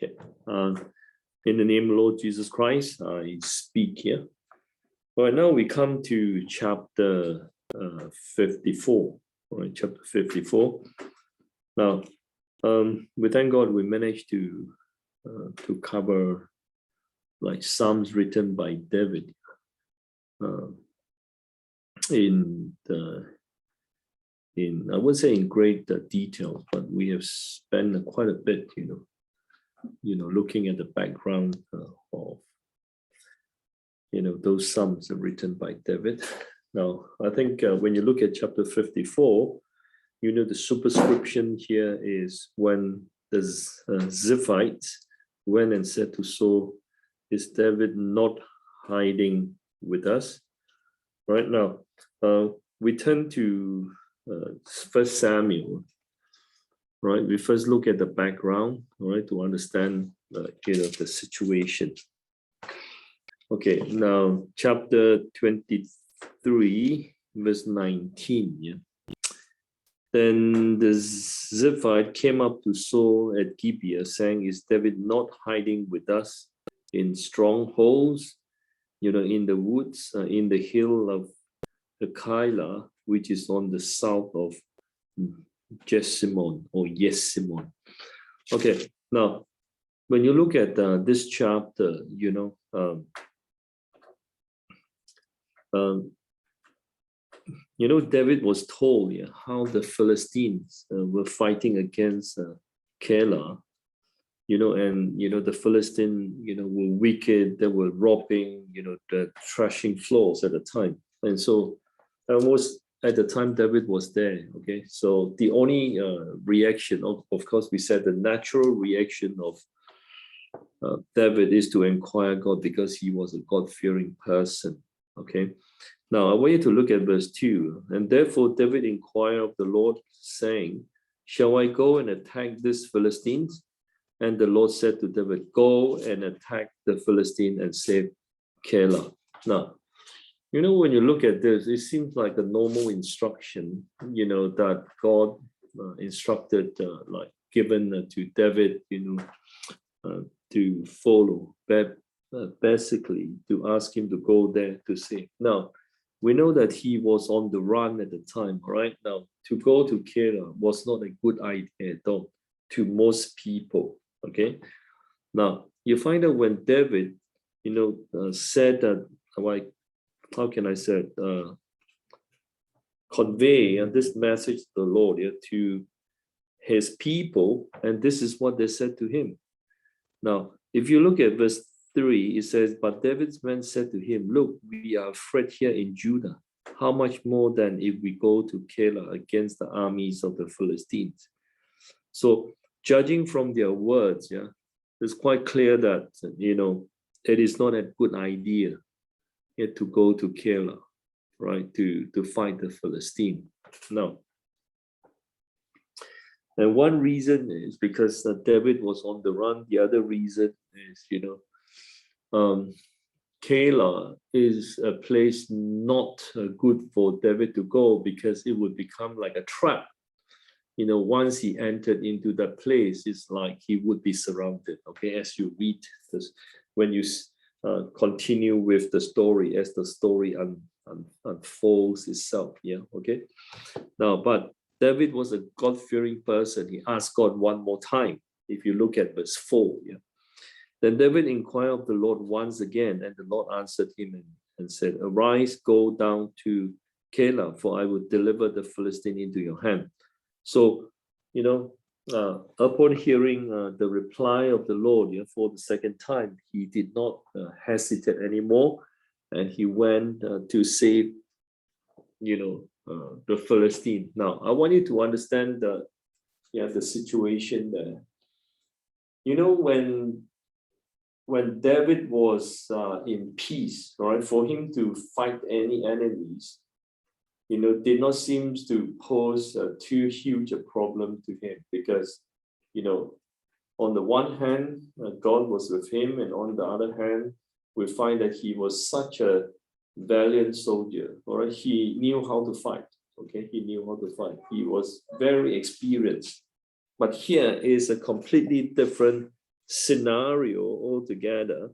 Okay. In the name of Lord Jesus Christ, I speak here. All right, now we come to chapter 54. All right, chapter 54. Now, we thank God we managed to cover like Psalms written by David in I wouldn't say in great detail, but we have spent quite a bit, looking at the background of those Psalms are written by David. Now, I think when you look at chapter 54, the superscription here is when the Ziphites went and said to Saul, "Is David not hiding with us?" Right now, we turn to 1 Samuel. Right, we first look at the background, all right, to understand the situation. Okay, now chapter 23, verse 19. Yeah. Then the Ziphite came up to Saul at Gibeah, saying, "Is David not hiding with us in strongholds, in the woods, in the hill of Keilah, which is on the south of Jesimon or Yesimon?" Okay, now when you look at this chapter, David was told how the Philistines were fighting against Keilah, and the Philistines, were wicked. They were robbing, the threshing floors at the time, and so almost at the time David was there. Okay, so the only reaction, of course, we said the natural reaction of David is to inquire God because he was a God-fearing person. Okay. Now, I want you to look at verse 2. And therefore, David inquired of the Lord, saying, "Shall I go and attack these Philistines?" And the Lord said to David, "Go and attack the Philistine and save Keilah." Now, when you look at this, it seems like a normal instruction, that God instructed, given to David, to follow, basically to ask him to go there to save. Now, we know that he was on the run at the time, right? Now, to go to Keilah was not a good idea at all to most people, okay? Now, you find that when David, said that, how can I say it, convey this message to the Lord to his people, and this is what they said to him. Now, if you look at verse 3, it says, "But David's men said to him, 'Look, we are afraid here in Judah. How much more than if we go to Keilah against the armies of the Philistines?'" So, judging from their words, it's quite clear that, it is not a good idea to go to Keilah, right, to fight the Philistine. No. And one reason is because David was on the run. The other reason is, Keilah is a place not good for David to go because it would become like a trap. Once he entered into that place, it's like he would be surrounded. Okay, as you read this, when you continue with the story, as the story unfolds itself. Yeah, okay. Now, but David was a God-fearing person. He asked God one more time. If you look at verse 4, Then David inquired of the Lord once again, and the Lord answered him and said, "Arise, go down to Keilah, for I will deliver the Philistine into your hand." So, upon hearing the reply of the Lord for the second time, he did not hesitate anymore, and he went to save, the Philistine. Now, I want you to understand the situation there. When David was in peace, right, for him to fight any enemies, did not seem to pose too huge a problem to him because, on the one hand, God was with him, and on the other hand, we find that he was such a valiant soldier, all right? He knew how to fight, okay? He knew how to fight. He was very experienced. But here is a completely different scenario altogether.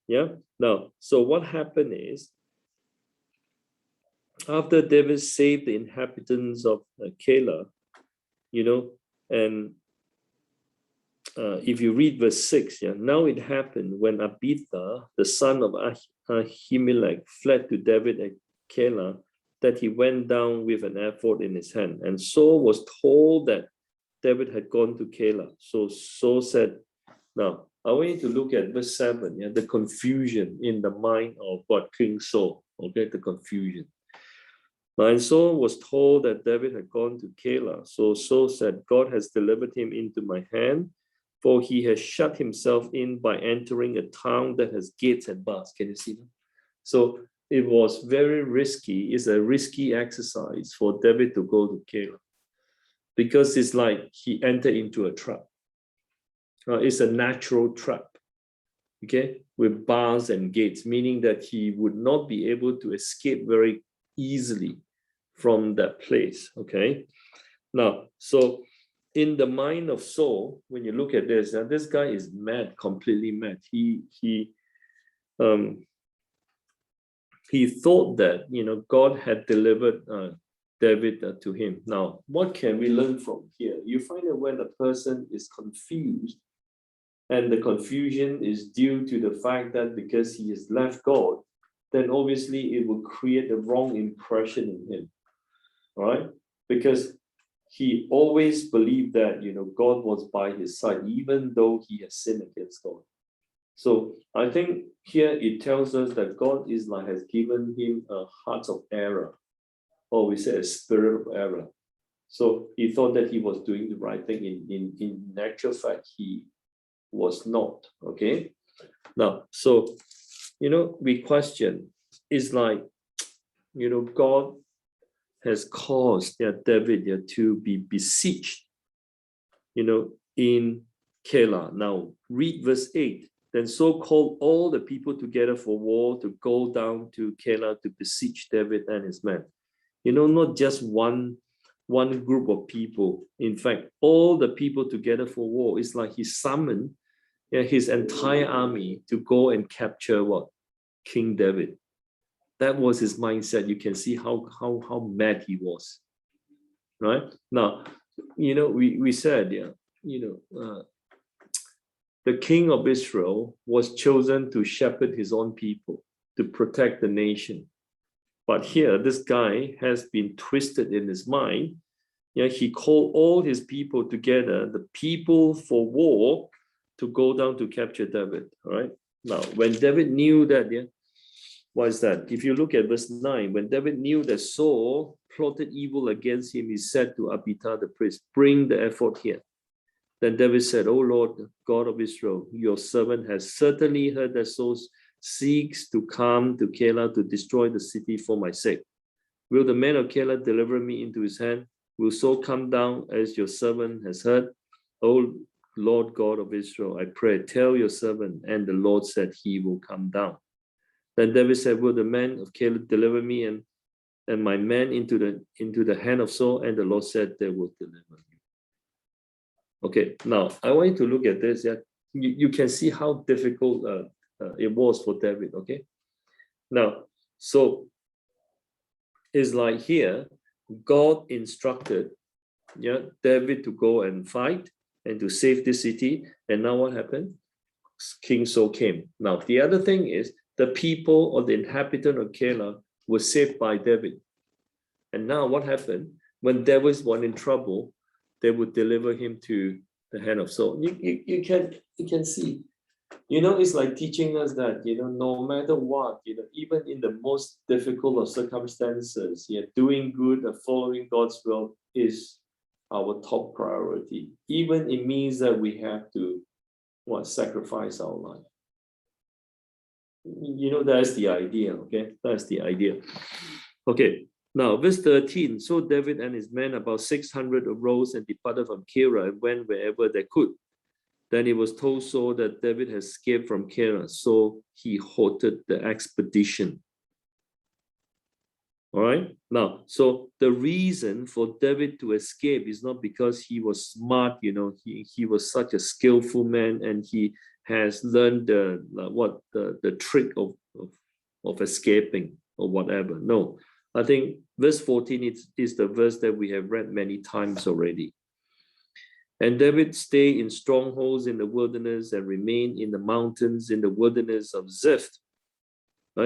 Yeah. Now, so what happened is, after David saved the inhabitants of Keilah, and if you read verse 6, now it happened when Abithar, the son of Ahimelech, fled to David at Keilah, that he went down with an ephod in his hand. And Saul was told that David had gone to Keilah. So Saul said, now, I want you to look at verse 7, the confusion in the mind of King Saul, okay, the confusion. And Saul was told that David had gone to Keilah. So Saul said, God has delivered him into my hand, for he has shut himself in by entering a town that has gates and bars. Can you see that? So it was very risky. It's a risky exercise for David to go to Keilah, because it's like he entered into a trap. It's a natural trap, okay, with bars and gates, meaning that he would not be able to escape very easily from that place, okay? Now, so in the mind of Saul, when you look at this, this guy is mad, completely mad. He thought that, God had delivered David to him. Now, what can we learn from here? You find that when a person is confused, and the confusion is due to the fact that because he has left God, then obviously it will create a wrong impression in him, all right? Because he always believed that, God was by his side, even though he has sinned against God. So I think here it tells us that God has given him a heart of error, or we say a spirit of error. So he thought that he was doing the right thing. In actual fact, he was not, okay? Now, so, we question, it's like, God has caused David to be besieged, in Keilah. Now, read verse 8. Then Saul called all the people together for war to go down to Keilah to besiege David and his men. Not just one group of people. In fact, all the people together for war. It's like he summoned his entire army to go and capture what? King David. That was his mindset. You can see how mad he was, right? Now, we said, the king of Israel was chosen to shepherd his own people, to protect the nation. But here, this guy has been twisted in his mind. He called all his people together, the people for war, to go down to capture David, all right? Now, when David knew that, what is that? If you look at verse 9, when David knew that Saul plotted evil against him, he said to Abiathar the priest, bring the ephod here. Then David said, O Lord, God of Israel, your servant has certainly heard that Saul seeks to come to Keilah to destroy the city for my sake. Will the men of Keilah deliver me into his hand? Will Saul come down as your servant has heard? O Lord God of Israel, I pray, tell your servant. And the Lord said he will come down. Then David said, will the men of Keilah deliver me and my men into the hand of Saul? And the Lord said, they will deliver you. Okay, now I want you to look at this. You can see how difficult it was for David, okay? Now, so it's like here, God instructed David to go and fight and to save the city. And now what happened? King Saul came. Now, the other thing is the people or the inhabitant of Keilah were saved by David. And now what happened? When David was in trouble, they would deliver him to the hand of Saul. You can see, it's like teaching us that, no matter what, even in the most difficult of circumstances, doing good and following God's will is our top priority. Even it means that we have to sacrifice our life. That's the idea, okay? That's the idea. Okay, now verse 13. So David and his men, about 600, arose and departed from Keilah and went wherever they could. Then it was told Saul that David had escaped from Keilah, so he halted the expedition. All right. Now, so the reason for David to escape is not because he was smart, he was such a skillful man and he has learned the trick of escaping or whatever. No, I think verse 14 is the verse that we have read many times already. And David stayed in strongholds in the wilderness and remained in the mountains in the wilderness of Ziph.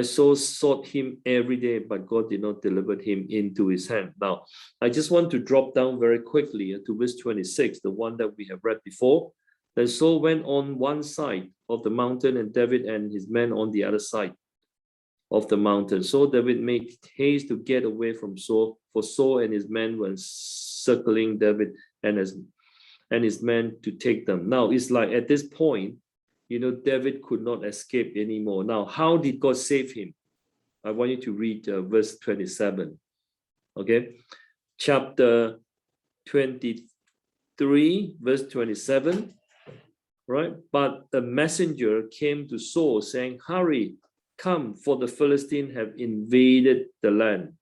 Saul sought him every day, but God did not deliver him into his hand. Now, I just want to drop down very quickly to verse 26, the one that we have read before. Then Saul went on one side of the mountain, and David and his men on the other side of the mountain. So David made haste to get away from Saul, for Saul and his men were circling David and his men to take them. Now, it's like at this point, David could not escape anymore. Now, how did God save him? I want you to read verse 27. Okay, chapter 23, verse 27. Right, but a messenger came to Saul saying, "Hurry, come, for the Philistines have invaded the land."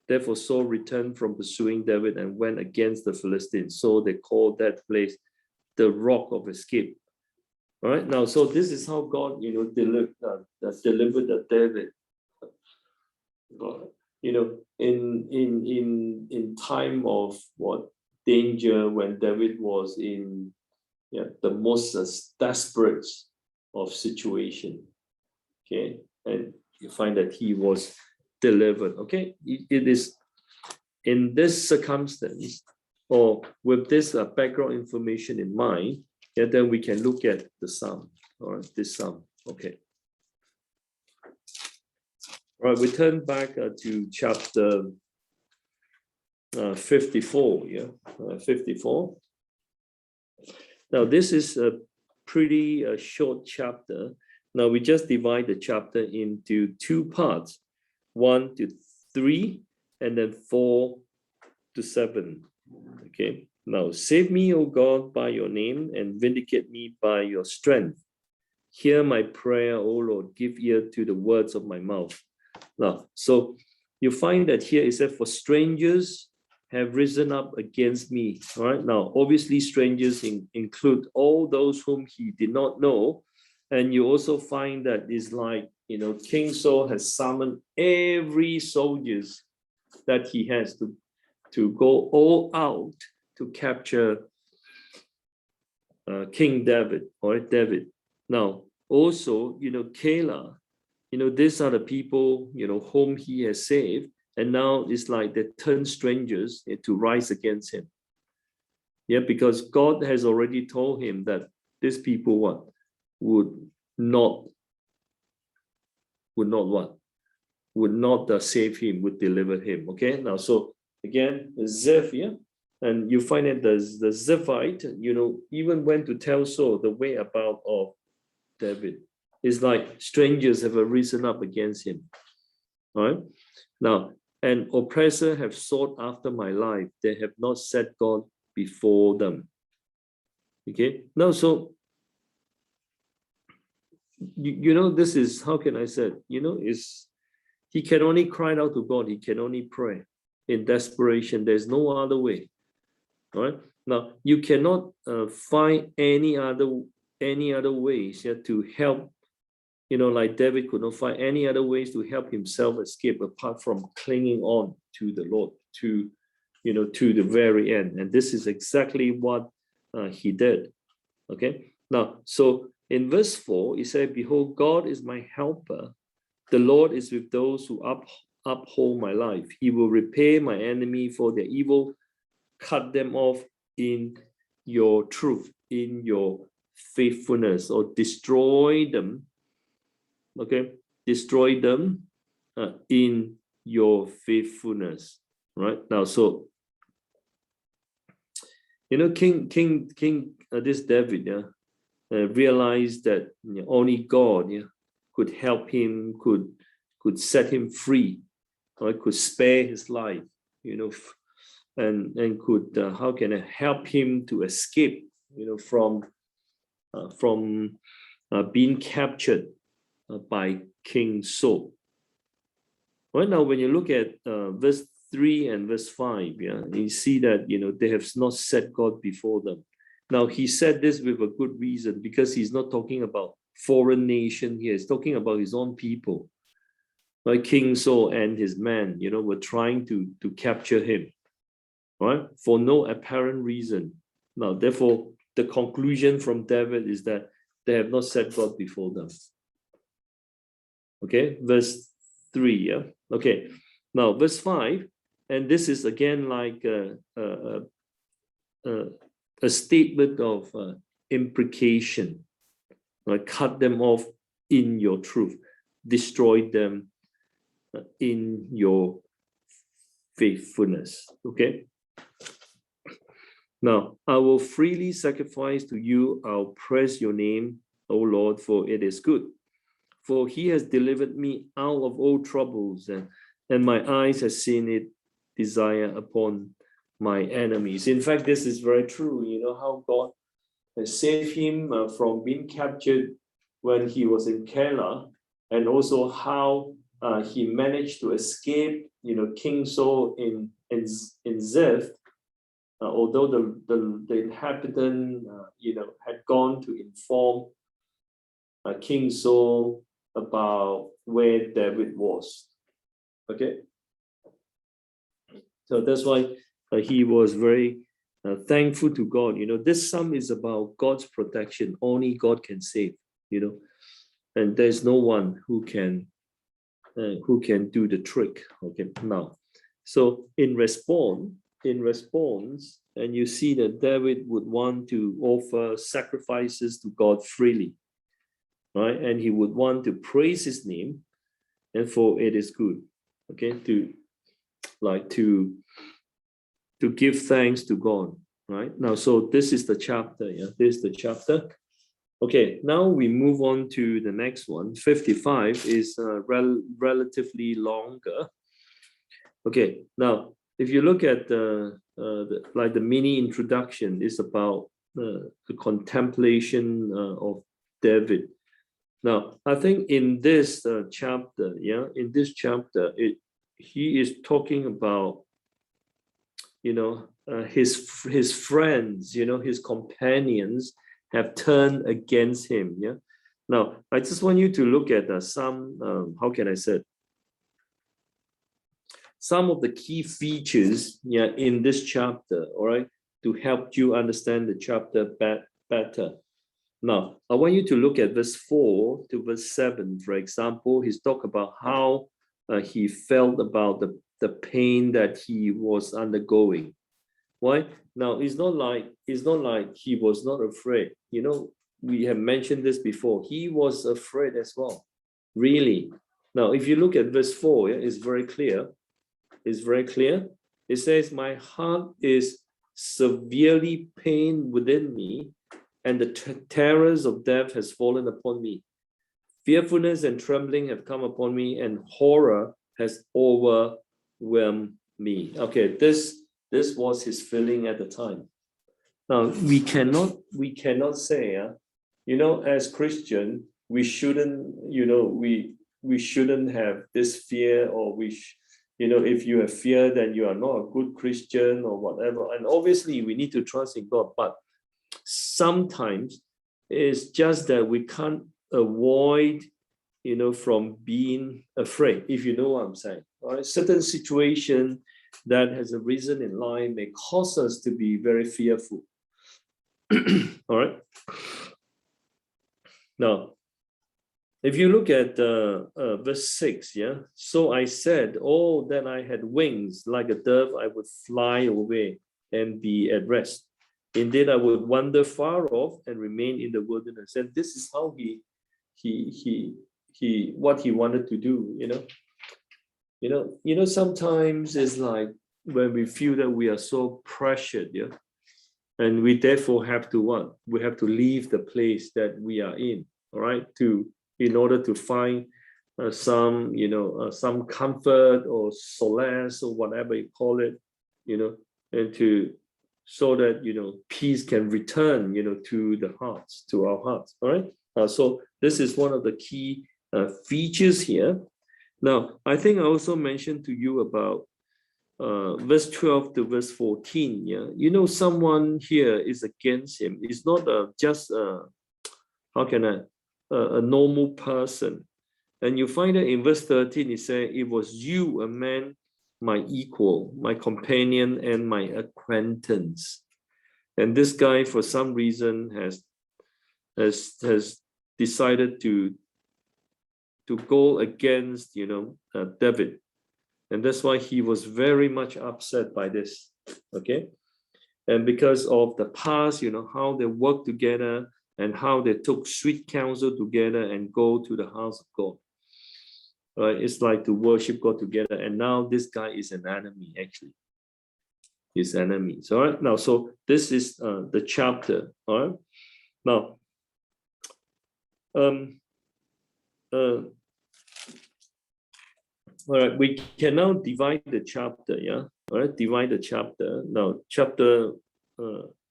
Therefore, Saul returned from pursuing David and went against the Philistines. So they called that place the Rock of Escape. All right, now, so this is how God, delivered David. In time of danger, when David was in the most desperate of situation. Okay, and you find that he was delivered. Okay, it is in this circumstance or with this background information in mind. Then we can look at the psalm, all right, this psalm. Okay. All right, we turn back to chapter 54. 54. Now, this is a pretty short chapter. Now, we just divide the chapter into two parts, 1 to 3, and then 4 to 7. Okay. Now, save me, O God, by your name, and vindicate me by your strength. Hear my prayer, O Lord, give ear to the words of my mouth. Now, so you find that here it says, for strangers have risen up against me. All right. Now, obviously, strangers include all those whom he did not know. And you also find that it's like, King Saul has summoned every soldiers that he has to go all out to capture King David, or David. Now, also, Keilah, these are the people, whom he has saved. And now it's like they turn strangers to rise against him. Yeah, because God has already told him that these people would not save him, would deliver him. Okay, now so again, Ziph, and you find that the Ziphite, even went to tell Saul the whereabouts of David. It's like strangers have risen up against him. All right, now, an oppressor have sought after my life. They have not set God before them. Okay, now so this is, how can I say, is he can only cry out to God. He can only pray in desperation. There's no other way. All right. Now you cannot find any other ways to help. Like David could not find any other ways to help himself escape apart from clinging on to the Lord to the very end. And this is exactly what he did. Okay. Now, so in verse 4, he said, "Behold, God is my helper. The Lord is with those who uphold my life. He will repay my enemy for their evil, cut them off in your truth, in your faithfulness," or destroy them. Okay, destroy them in your faithfulness. Right now, so King this David realized that only God could help him, could set him free, or could spare his life, and could how can I help him to escape, from being captured by King Saul. Right now, when you look at verse 3 and verse 5, yeah, you see that, they have not set God before them. Now, he said this with a good reason, because he's not talking about foreign nation here. He's talking about his own people. Like King Saul and his men, were trying to capture him, right? For no apparent reason. Now, therefore, the conclusion from David is that they have not set God before them. Okay, verse 3, yeah? Okay, now verse 5, and this is again like a statement of imprecation. Right? Cut them off in your truth, destroy them in your faithfulness. Okay. Now, I will freely sacrifice to you. I'll praise your name, O Lord, for it is good. For he has delivered me out of all troubles, and my eyes have seen it desire upon my enemies. In fact, this is very true. You know how God has saved him from being captured when he was in Keilah, and also how he managed to escape, King Saul in Ziph, although the inhabitant, had gone to inform King Saul about where David was. Okay, so that's why he was very thankful to God. This psalm is about God's protection. Only God can save. And there's no one who can do the trick. Okay, now, so in response, and you see that David would want to offer sacrifices to God freely, right? And he would want to praise his name, and for it is good. Okay, to give thanks to God, right? Now, so this is the chapter. Yeah, this is the chapter. Okay, now we move on to the next one. 55 is relatively longer. Okay, now if you look at the mini introduction, is about the contemplation of David. Now, I think in this chapter, he is talking about, his friends, his companions have turned against him. Yeah. Now, I just want you to look at some, how can I say it? Some of the key features, in this chapter, all right, to help you understand the chapter better. Now, I want you to look at verse 4 to verse 7, for example. He's talked about how he felt about the pain that he was undergoing. Why? Now, it's not like he was not afraid. We have mentioned this before. He was afraid as well, really. Now, if you look at verse 4, it's very clear. It's very clear. It says, my heart is severely pained within me, and the terrors of death has fallen upon me. Fearfulness and trembling have come upon me, and horror has overwhelmed me. Okay, this was his feeling at the time. Now, we cannot say, as Christian, we shouldn't, we shouldn't have this fear, or if you have fear, then you are not a good Christian or whatever. And obviously, we need to trust in God. But sometimes it's just that we can't avoid, from being afraid, if you know what I'm saying. All right? Certain situation that has arisen in life may cause us to be very fearful. All right. Now, if you look at verse 6, so I said, oh, that I had wings like a dove, I would fly away and be at rest. Indeed, I would wander far off and remain in the wilderness. And this is how what he wanted to do. Sometimes it's like when we feel that we are so pressured, and we therefore have to what? We have to leave the place that we are in, all right, in order to find some comfort or solace or whatever you call it, and so that peace can return to the hearts, to our hearts. All right. So this is one of the key features here. Now, I think I also mentioned to you about verse 12 to verse 14. Yeah, you know, someone here is against him. It's not just how can I a normal person. And you find that in verse 13, it says, "It was you, a man, my equal, my companion, and my acquaintance." And this guy, for some reason, has decided to go against, you know, David, and that's why he was very much upset by this. Okay, and because of the past, you know, how they worked together and how they took sweet counsel together and go to the house of God. Right, it's like to worship God together, and now this guy is an enemy, actually. His enemies. All right. Now, so this is the chapter. All right. Now, all right, we can now divide the chapter. Yeah. All right, divide the chapter. Now, chapter,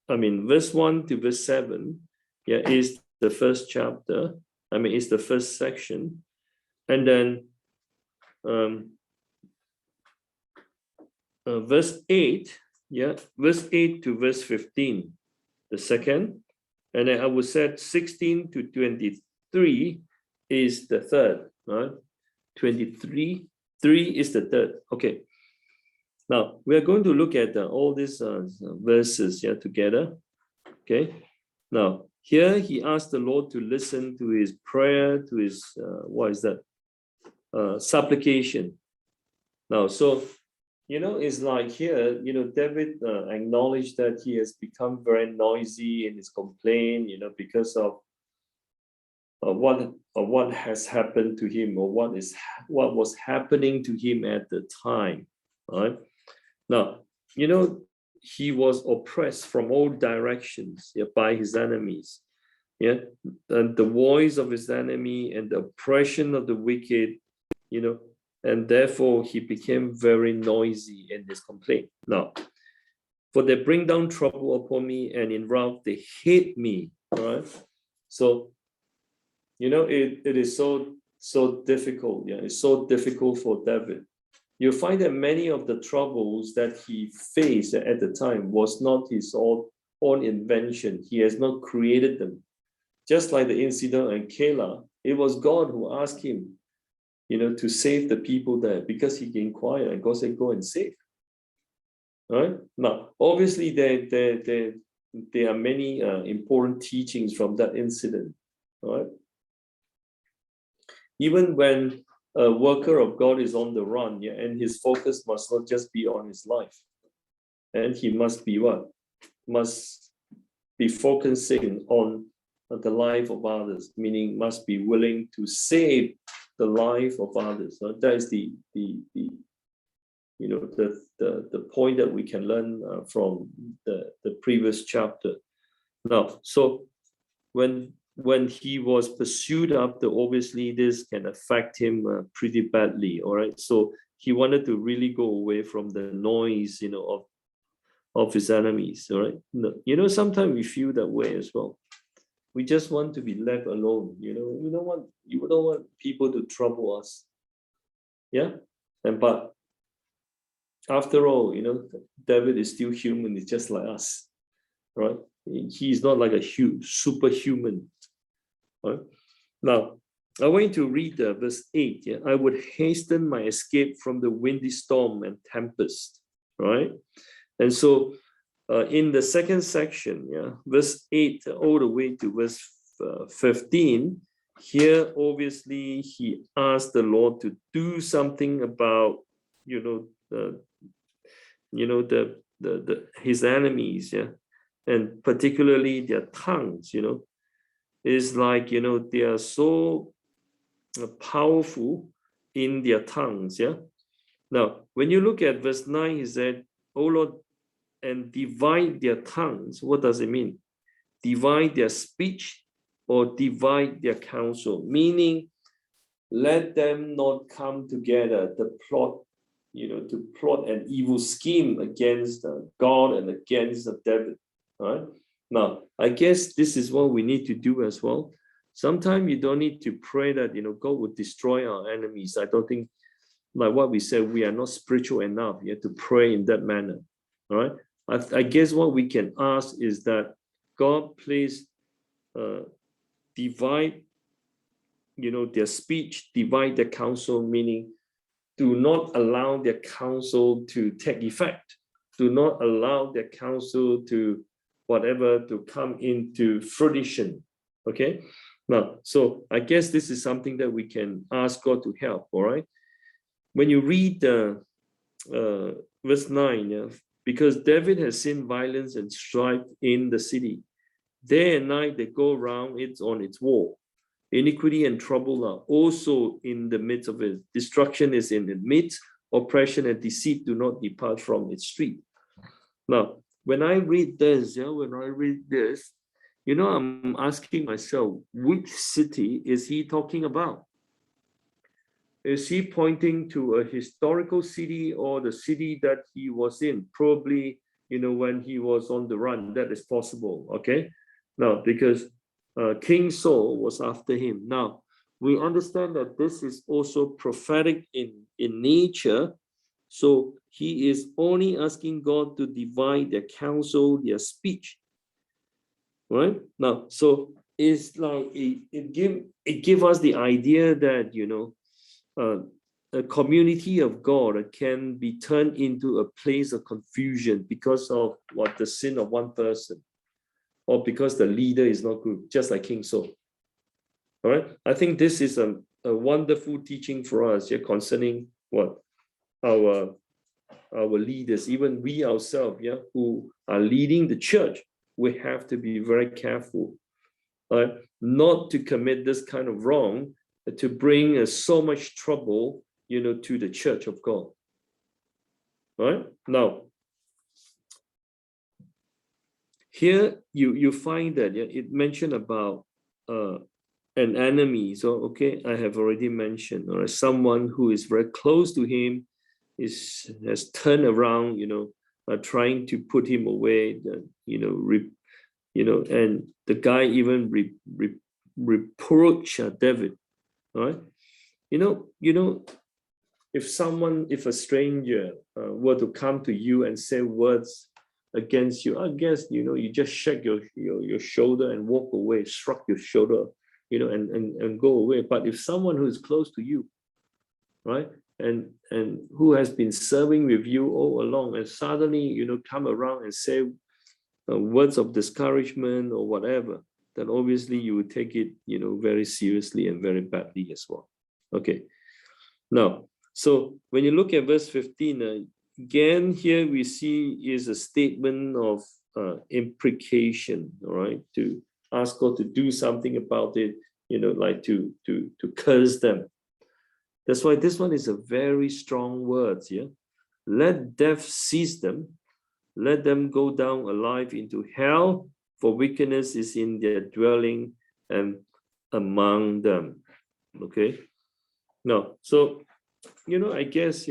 verse 1 to verse 7, yeah, is the first chapter. It's the first section. And then verse 8, yeah, verse 8 to verse 15, the second. And then I would say 16 to 23 is the third, right? 23, 3 is the third. Okay. Now, we are going to look at all these verses here together. Okay. Now, here he asked the Lord to listen to his prayer, to his, supplication. Now, so, you know, it's like here, you know, David acknowledged that he has become very noisy in his complaint, you know, because of what has happened to him, or what was happening to him at the time. Right now, you know, he was oppressed from all directions, yeah, by his enemies, yeah, and the voice of his enemy and the oppression of the wicked, you know, and therefore he became very noisy in his complaint. Now, for they bring down trouble upon me, and in wrath they hate me. Right, so you know, it is so difficult. Yeah, it's so difficult for David. You find that many of the troubles that he faced at the time was not his own invention. He has not created them. Just like the incident in Keilah, it was God who asked him, you know, to save the people there, because he inquired and God said, "Go and save." Right? Now, obviously, there are many important teachings from that incident. Right? Even when a worker of God is on the run, yeah, and his focus must not just be on his life, and he must be what? Must be focusing on the life of others, meaning must be willing to save the life of others. So that is the you know, the point that we can learn from the previous chapter. Now, so when he was pursued after, obviously this can affect him pretty badly. All right, so he wanted to really go away from the noise, you know, of his enemies. All right, you know, sometimes we feel that way as well. We just want to be left alone. You know, you don't want people to trouble us. Yeah, but after all, you know, David is still human. He's just like us, right? He's not like a superhuman. Right? Now, I want you to read verse 8. Yeah? "I would hasten my escape from the windy storm and tempest." Right? And so in the second section, yeah, verse 8 all the way to verse 15, here obviously he asked the Lord to do something about, you know, his enemies, yeah, and particularly their tongues. You know, is like, you know, they are so powerful in their tongues. Yeah. Now, when you look at verse 9, he said, "Oh Lord, and divide their tongues." What does it mean? Divide their speech or divide their counsel, meaning let them not come together to plot, you know, to plot an evil scheme against God and against David. All right. Now, I guess this is what we need to do as well. Sometimes you don't need to pray that, you know, God would destroy our enemies. I don't think like what we said, we are not spiritual enough yet to pray in that manner. All right. I guess what we can ask is that God please divide, their speech, divide their counsel, meaning do not allow their counsel to take effect. Do not allow their counsel to come into fruition. Okay. Now, so I guess this is something that we can ask God to help. All right. When you read verse 9, yeah, because David has seen violence and strife in the city. Day and night they go around it on its wall. Iniquity and trouble are also in the midst of it. Destruction is in the midst. Oppression and deceit do not depart from its street. Now, when I read this, I'm asking myself, which city is he talking about? Is he pointing to a historical city or the city that he was in? Probably, when he was on the run, that is possible, okay? Now, because King Saul was after him. Now, we understand that this is also prophetic in nature. So he is only asking God to divide their counsel, their speech. Right? Now, so it's like it give us the idea that, a community of God can be turned into a place of confusion because of the sin of one person, or because the leader is not good, just like King Saul. All right. I think this is a wonderful teaching for us, concerning what our leaders, even we ourselves, who are leading the church. We have to be very careful, not to commit this kind of wrong, to bring so much trouble, to the church of God. All right. Now, here you find that it mentioned about an enemy. So okay, I have already mentioned, or someone who is very close to him has turned around, trying to put him away. And the guy even reproached David. All right. If a stranger were to come to you and say words against you, I guess, you just shake your shoulder and walk away, shrug your shoulder, and go away. But if someone who is close to you, right, and who has been serving with you all along, and suddenly, come around and say words of discouragement or whatever, then obviously you would take it, very seriously and very badly as well. Okay. Now, so when you look at verse 15, again, here we see is a statement of imprecation, all right, to ask God to do something about it, like to curse them. That's why this one is a very strong word. Yeah, let death seize them, let them go down alive into hell, for wickedness is in their dwelling and among them. Okay. No, so I guess,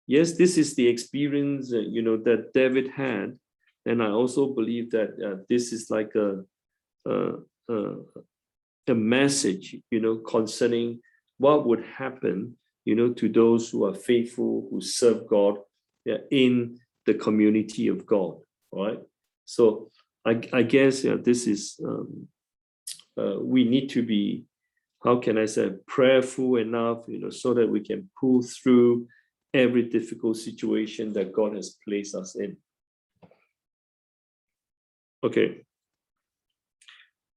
yes, this is the experience that David had, and I also believe that this is like a message, concerning what would happen, to those who are faithful, who serve God, in the community of God. All right. So I guess this is we need to be, how can I say, prayerful enough, so that we can pull through every difficult situation that God has placed us in. Okay.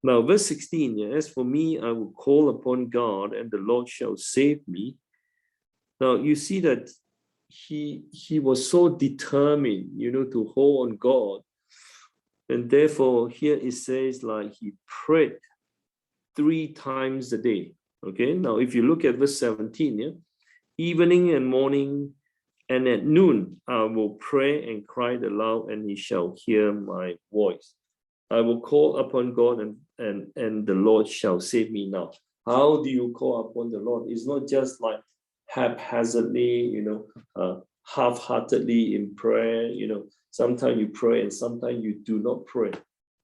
Now, verse 16, as for me, I will call upon God, and the Lord shall save me. Now, you see that he was so determined, to hold on God. And therefore, here it says, like, he prayed 3 times a day. Okay, now if you look at verse 17, evening and morning and at noon, I will pray and cry aloud, and he shall hear my voice. I will call upon God, and the Lord shall save me. Now, how do you call upon the Lord? It's not just like haphazardly, half-heartedly in prayer. Sometimes you pray and sometimes you do not pray.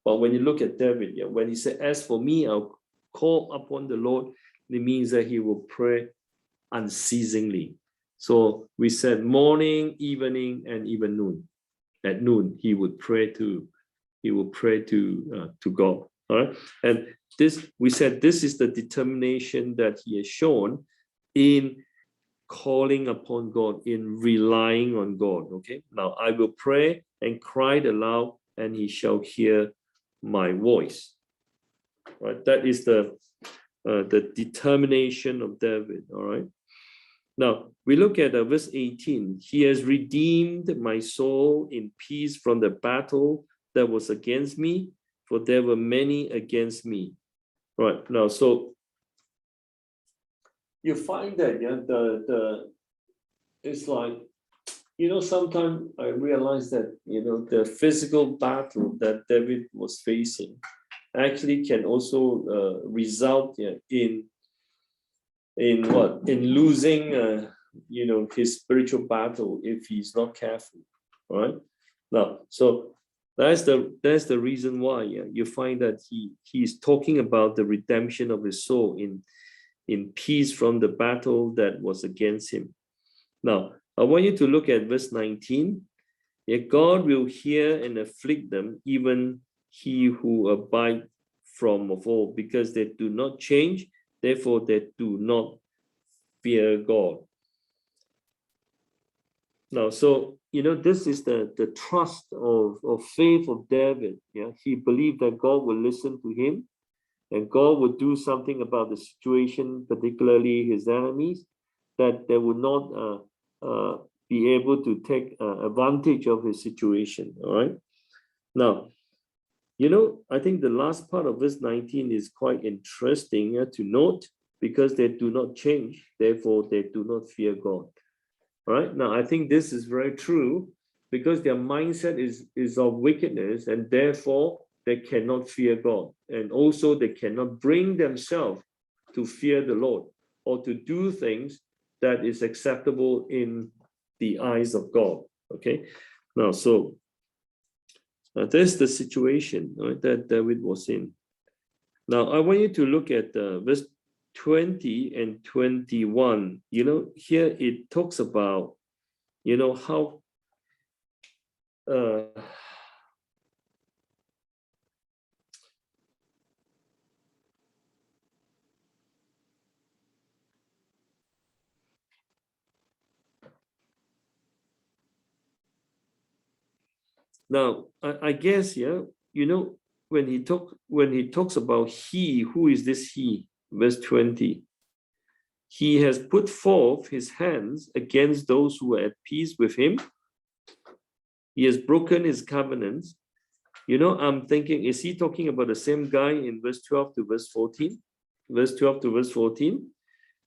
But when you look at David, when he said, as for me, I'll call upon the Lord, it means that he will pray unceasingly. So we said morning, evening, and even noon. At noon, he would pray to God. All right. And this, we said, this is the determination that he has shown in calling upon God, in relying on God. Okay. Now I will pray and cry aloud, and he shall hear my voice. Right. That is the determination of David. All right. Now we look at verse 18. He has redeemed my soul in peace from the battle that was against me, for there were many against me. Right. Now, so you find that it's like, sometimes I realize that, the physical battle that David was facing actually can also result in what? In losing, his spiritual battle if he's not careful, right? Now, so that's the reason why you find that he's talking about the redemption of his soul in peace from the battle that was against him. Now, I want you to look at verse 19. Yet God will hear and afflict them, even he who abide from of old, because they do not change, therefore they do not fear God. Now, so, this is the trust of faith of David. Yeah, he believed that God will listen to him and God would do something about the situation, particularly his enemies, that they would not be able to take advantage of his situation. All right. Now, I think the last part of verse 19 is quite interesting to note, because they do not change, therefore they do not fear God. All right. Now, I think this is very true, because their mindset is of wickedness, and therefore they cannot fear God. And also they cannot bring themselves to fear the Lord or to do things that is acceptable in the eyes of God. Okay. Now, so that's the situation, right, that David was in. Now, I want you to look at verse 20 and 21. Here it talks about, how now I guess, when he talks about he, who is this he? Verse 20. He has put forth his hands against those who are at peace with him. He has broken his covenants. I'm thinking, is he talking about the same guy in verse 12 to verse 14? Verse 12 to verse 14.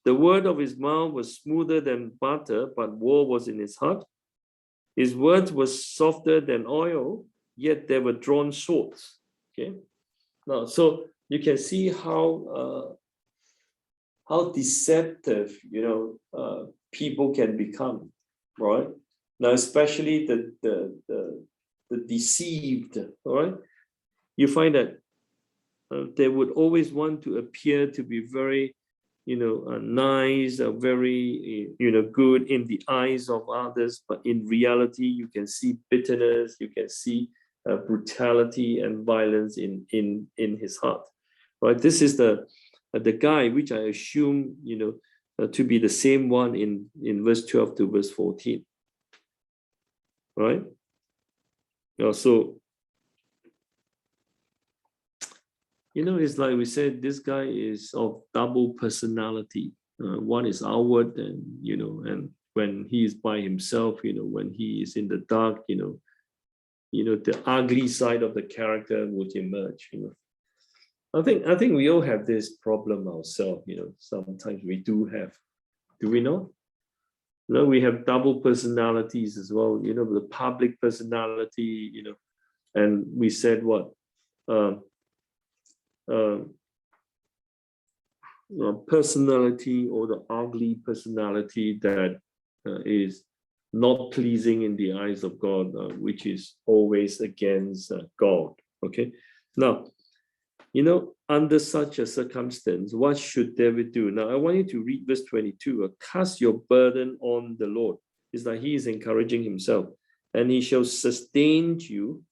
The word of his mouth was smoother than butter, but war was in his heart. His words were softer than oil, yet they were drawn swords. Okay. Now, so you can see how deceptive, people can become, right? Now, especially the deceived, all right? You find that they would always want to appear to be very, nice, very, good in the eyes of others, but in reality, you can see bitterness, you can see brutality and violence in his heart, right? This is the guy which I assume, to be the same one in verse 12 to verse 14, right? So, it's like we said, this guy is of double personality. One is outward, and and when he is by himself, when he is in the dark, the ugly side of the character would emerge. I think we all have this problem ourselves. Sometimes we do have. Do we not? We have double personalities as well. The public personality. And we said what? Personality, or the ugly personality that is not pleasing in the eyes of God, which is always against God. Okay. Now, under such a circumstance, what should David do? Now, I want you to read verse 22. Cast your burden on the Lord. It's like he is encouraging himself. And he shall sustain you.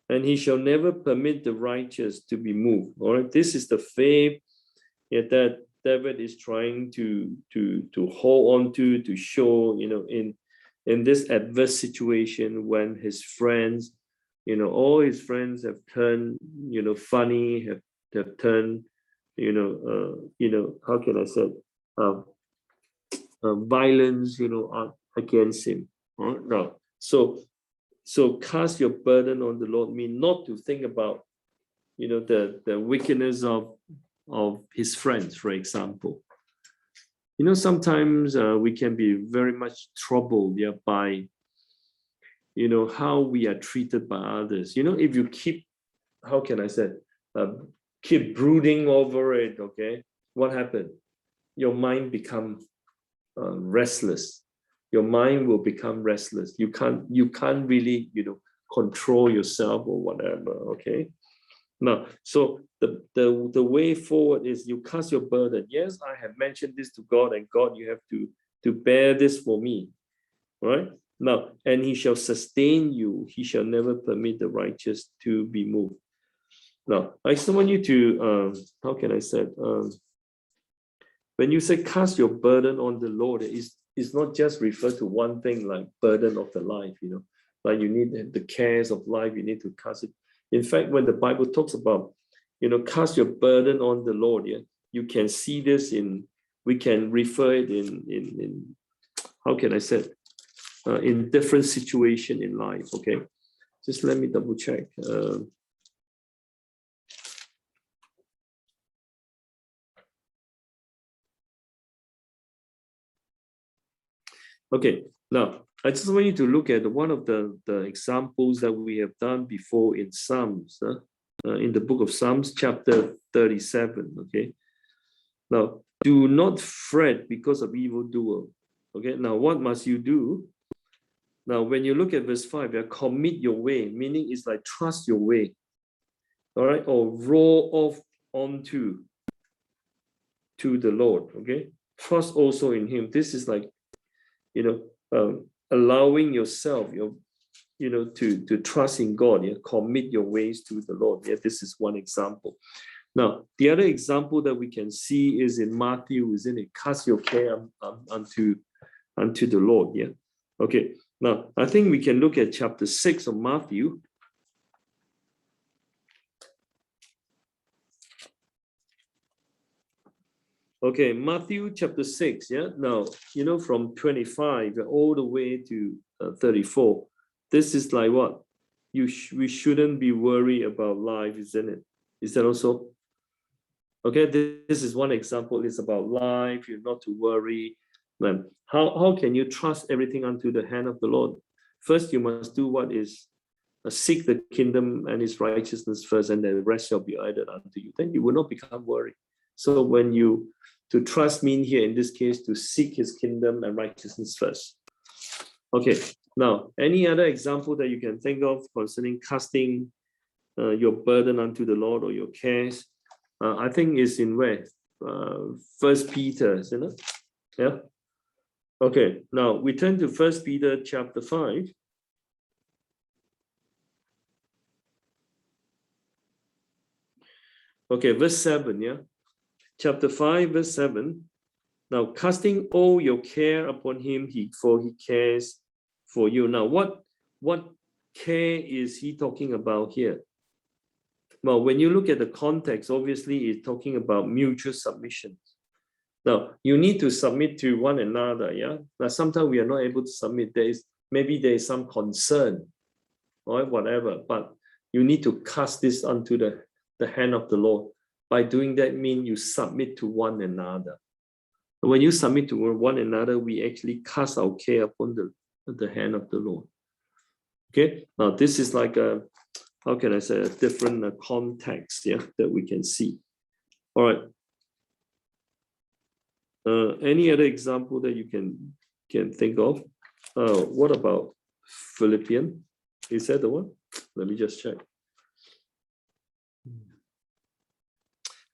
And he shall never permit the righteous to be moved. All right, this is the faith that David is trying to hold on to show, in this adverse situation when his friends, all his friends have turned, funny, have turned, how can I say, violence, against him. All right? Now, so cast your burden on the Lord mean not to think about, the wickedness of his friends, for example. Sometimes we can be very much troubled by, how we are treated by others. If you keep, how can I say, keep brooding over it, okay, what happened? Your mind become restless. Your mind will become restless. You can't really, control yourself or whatever, okay? Now, so the way forward is you cast your burden. Yes, I have mentioned this to God, and God, you have to bear this for me, right? Now, and he shall sustain you. He shall never permit the righteous to be moved. Now, I just want you to, how can I say, when you say cast your burden on the Lord, it's not just refer to one thing like burden of the life, like you need the cares of life, you need to cast it. In fact, when the Bible talks about, cast your burden on the Lord, yeah, you can see this we can refer it in how can I say, in different situation in life, okay? Just let me double check. Okay, now I just want you to look at one of the examples that we have done before in Psalms, in the book of Psalms, chapter 37. Okay, now do not fret because of evildoer. Okay, now what must you do? Now, when you look at verse 5, commit your way, meaning it's like trust your way. All right, or roll off onto to the Lord. Okay, trust also in Him. This is like, allowing yourself, to trust in God. Yeah, commit your ways to the Lord. Yeah, this is one example. Now, the other example that we can see is in Matthew, isn't it? Cast your care unto the Lord. Yeah. Okay. Now, I think we can look at chapter 6 of Matthew. Okay, Matthew chapter 6, yeah? Now, from 25 all the way to 34, this is like what? We shouldn't be worried about life, isn't it? Is that also? Okay, this is one example. It's about life. You're not to worry. Then how can you trust everything unto the hand of the Lord? First, you must do what is seek the kingdom and his righteousness first, and then the rest shall be added unto you. Then you will not become worried. So when to trust mean here in this case to seek his kingdom and righteousness first. Okay, now any other example that you can think of concerning casting your burden unto the Lord or your cares? I think is in where? First Peter, isn't it? Yeah. Okay, now we turn to First Peter chapter 5. Okay, verse 7, yeah. Chapter 5, verse 7. Now, casting all your care upon him, for he cares for you. Now, what care is he talking about here? Well, when you look at the context, obviously it's talking about mutual submission. Now, you need to submit to one another, yeah? Now, sometimes we are not able to submit. Maybe there is some concern or whatever, but you need to cast this unto the hand of the Lord. By doing that, mean you submit to one another. When you submit to one another, we actually cast our care upon the hand of the Lord. Okay, now this is like how can I say, a different context, yeah, that we can see. All right. Any other example that you can think of? What about Philippians? Is that the one? Let me just check.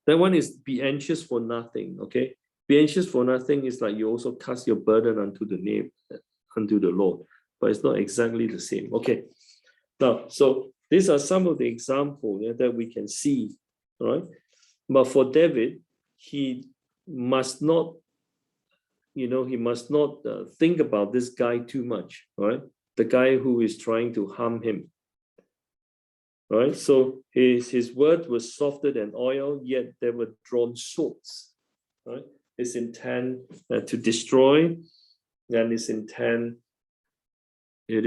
That one is be anxious for nothing. Okay, be anxious for nothing is like you also cast your burden unto the Lord, but it's not exactly the same. Okay, now so these are some of the examples that we can see. All right, but for David, he must not, he must not think about this guy too much. All right, the guy who is trying to harm him. Right, so his word was softer than oil, yet there were drawn swords. Right, his intent to destroy, and his intent it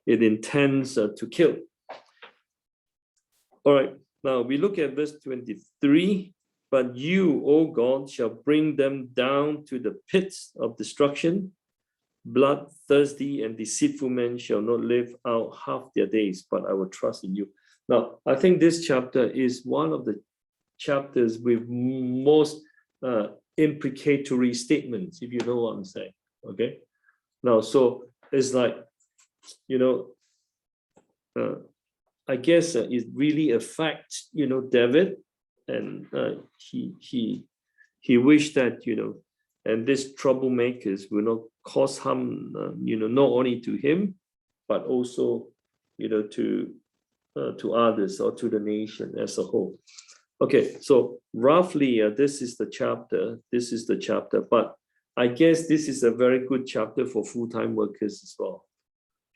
intends to kill. All right, now we look at verse 23. But you, O God, shall bring them down to the pits of destruction. Bloodthirsty and deceitful men shall not live out half their days, but I will trust in you. Now, I think this chapter is one of the chapters with most imprecatory statements, if you know what I'm saying. Okay. Now, so it's like, I guess it really affects, David, and he wished that, and these troublemakers will not cause harm, not only to him, but also, to others or to the nation as a whole. Okay, so roughly, this is the chapter. This is the chapter, but I guess this is a very good chapter for full-time workers as well.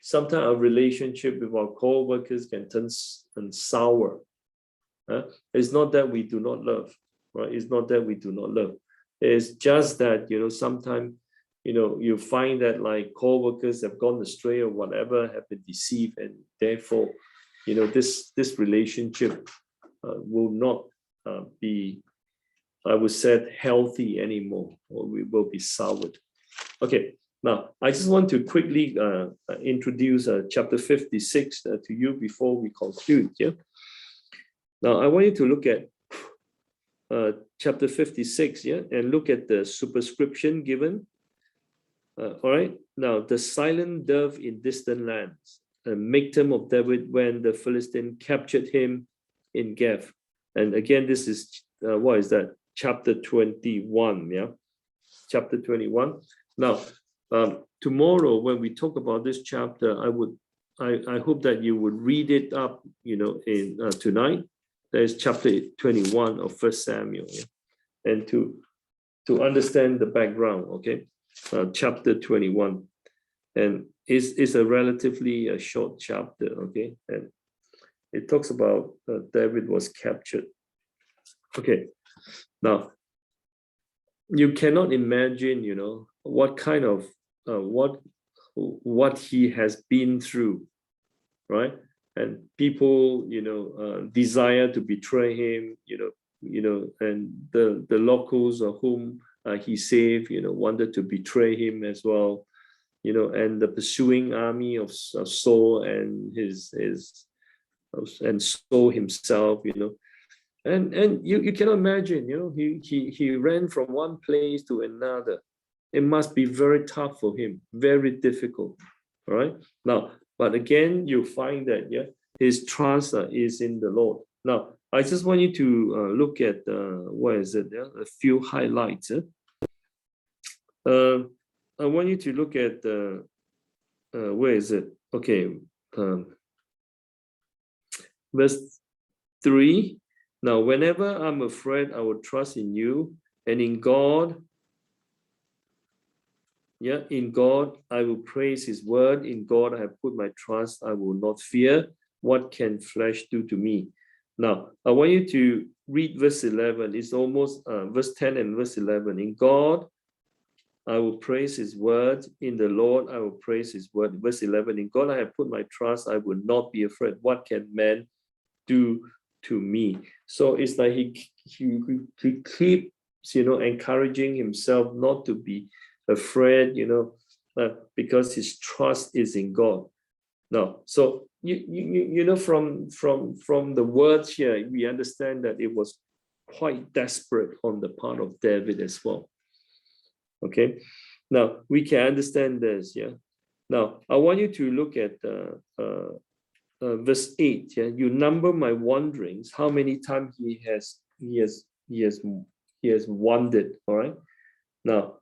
Sometimes our relationship with our co-workers can turn sour. It's not that we do not love, right? It's not that we do not love. It's just that, sometimes, you find that like co-workers have gone astray or whatever, have been deceived, and therefore, this relationship will not be, I would say, healthy anymore, or we will be soured. Okay, now I just want to quickly introduce chapter 56 to you before we conclude. Yeah. Now I want you to look at chapter 56, yeah, and look at the superscription given. All right, now the silent dove in distant lands, a victim of David when the Philistine captured him in Gath. And again, this is what is that? Chapter 21, yeah, chapter 21. Now, tomorrow when we talk about this chapter, I hope that you would read it up, in tonight. There's chapter 21 of First Samuel, yeah? And to understand the background, okay, chapter 21, and it's a relatively short chapter, okay, and it talks about David was captured. Okay, now you cannot imagine, what kind of what he has been through, right? And people, desire to betray him, and the locals of whom he saved, wanted to betray him as well, and the pursuing army of Saul and Saul himself, and you cannot imagine, he ran from one place to another. It must be very tough for him, very difficult. All right. Now, but again, you find that, yeah, his trust is in the Lord. Now, I just want you to look at what is it? Yeah? A few highlights. I want you to look at where is it? Okay, verse 3. Now, whenever I'm afraid, I will trust in you, and in God. Yeah, in God, I will praise his word. In God, I have put my trust. I will not fear. What can flesh do to me? Now, I want you to read verse 11. It's almost verse 10 and verse 11. In God, I will praise his word. In the Lord, I will praise his word. Verse 11. In God, I have put my trust. I will not be afraid. What can man do to me? So it's like he keeps, encouraging himself not to be afraid, because his trust is in God. Now, so from the words here, we understand that it was quite desperate on the part of David as well. Okay, now we can understand this, yeah. Now, I want you to look at verse 8. Yeah, you number my wanderings, how many times he has wandered. All right. Now,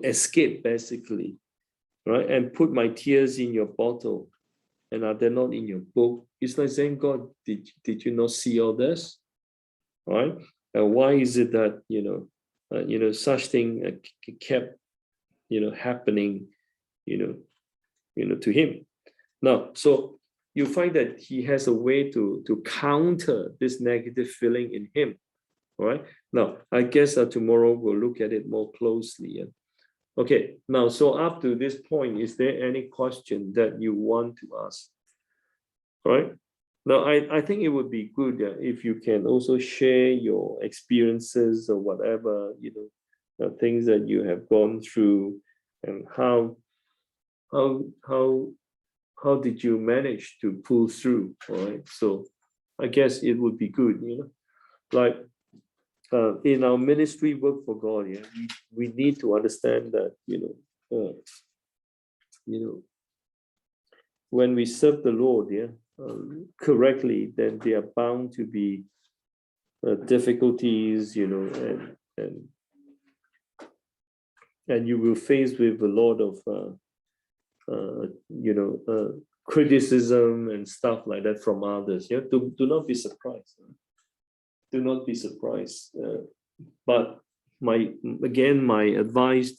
escape basically, right? And put my tears in your bottle, and are they not in your book? It's like saying, God, did you not see all this? All right. And why is it that such thing kept happening, to him? Now, so you find that he has a way to counter this negative feeling in him. All right. Now, I guess tomorrow we'll look at it more closely. Yeah? Okay. Now, so up to this point, is there any question that you want to ask? All right. Now, I think it would be good if you can also share your experiences or whatever, things that you have gone through, and how did you manage to pull through? All right. So I guess it would be good, like in our ministry work for God, yeah, we need to understand that, when we serve the Lord, yeah, correctly, then there are bound to be difficulties, and you will face with a lot of criticism and stuff like that from others. Yeah, do not be surprised. Do not be surprised. But my advice,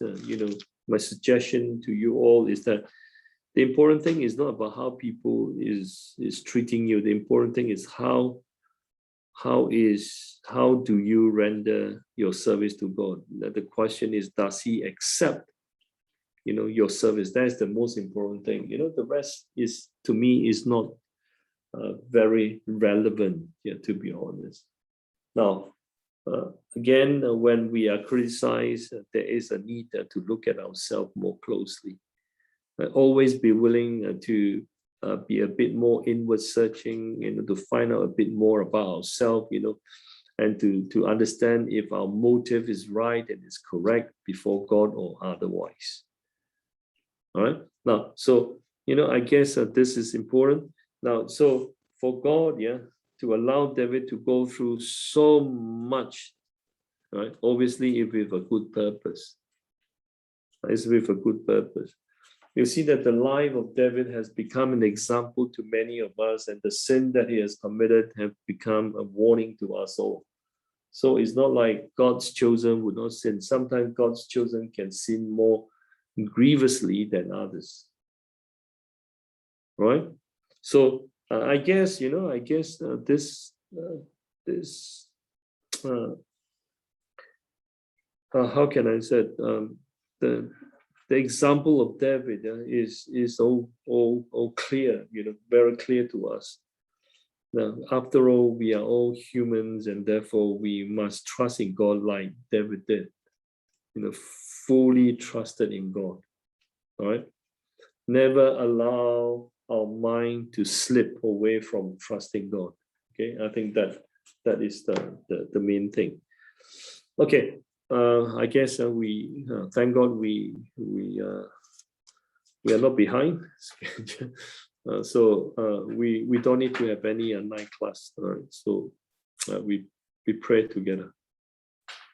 my suggestion to you all is that the important thing is not about how people is treating you. The important thing is how do you render your service to God? The question is, does He accept your service? That's the most important thing. The rest is, to me, is not very relevant, to be honest. Now, again, when we are criticized, there is a need to look at ourselves more closely. Always be willing to be a bit more inward searching, to find out a bit more about ourselves, and to understand if our motive is right and is correct before God or otherwise. All right. Now, so, I guess this is important. Now, so for God, to allow David to go through so much, right? Obviously, with a good purpose. It's with a good purpose. You see that the life of David has become an example to many of us, and the sin that he has committed have become a warning to us all. So it's not like God's chosen would not sin. Sometimes God's chosen can sin more grievously than others. Right? So I guess, this how can I say it? The example of David is all clear, very clear to us. Now, after all, we are all humans, and therefore we must trust in God like David did. Fully trusted in God. All right. Never allow our mind to slip away from trusting God. Okay, I think that is the main thing. Okay. I guess we thank God we are not behind. So we don't need to have any night class. All right. So we pray together.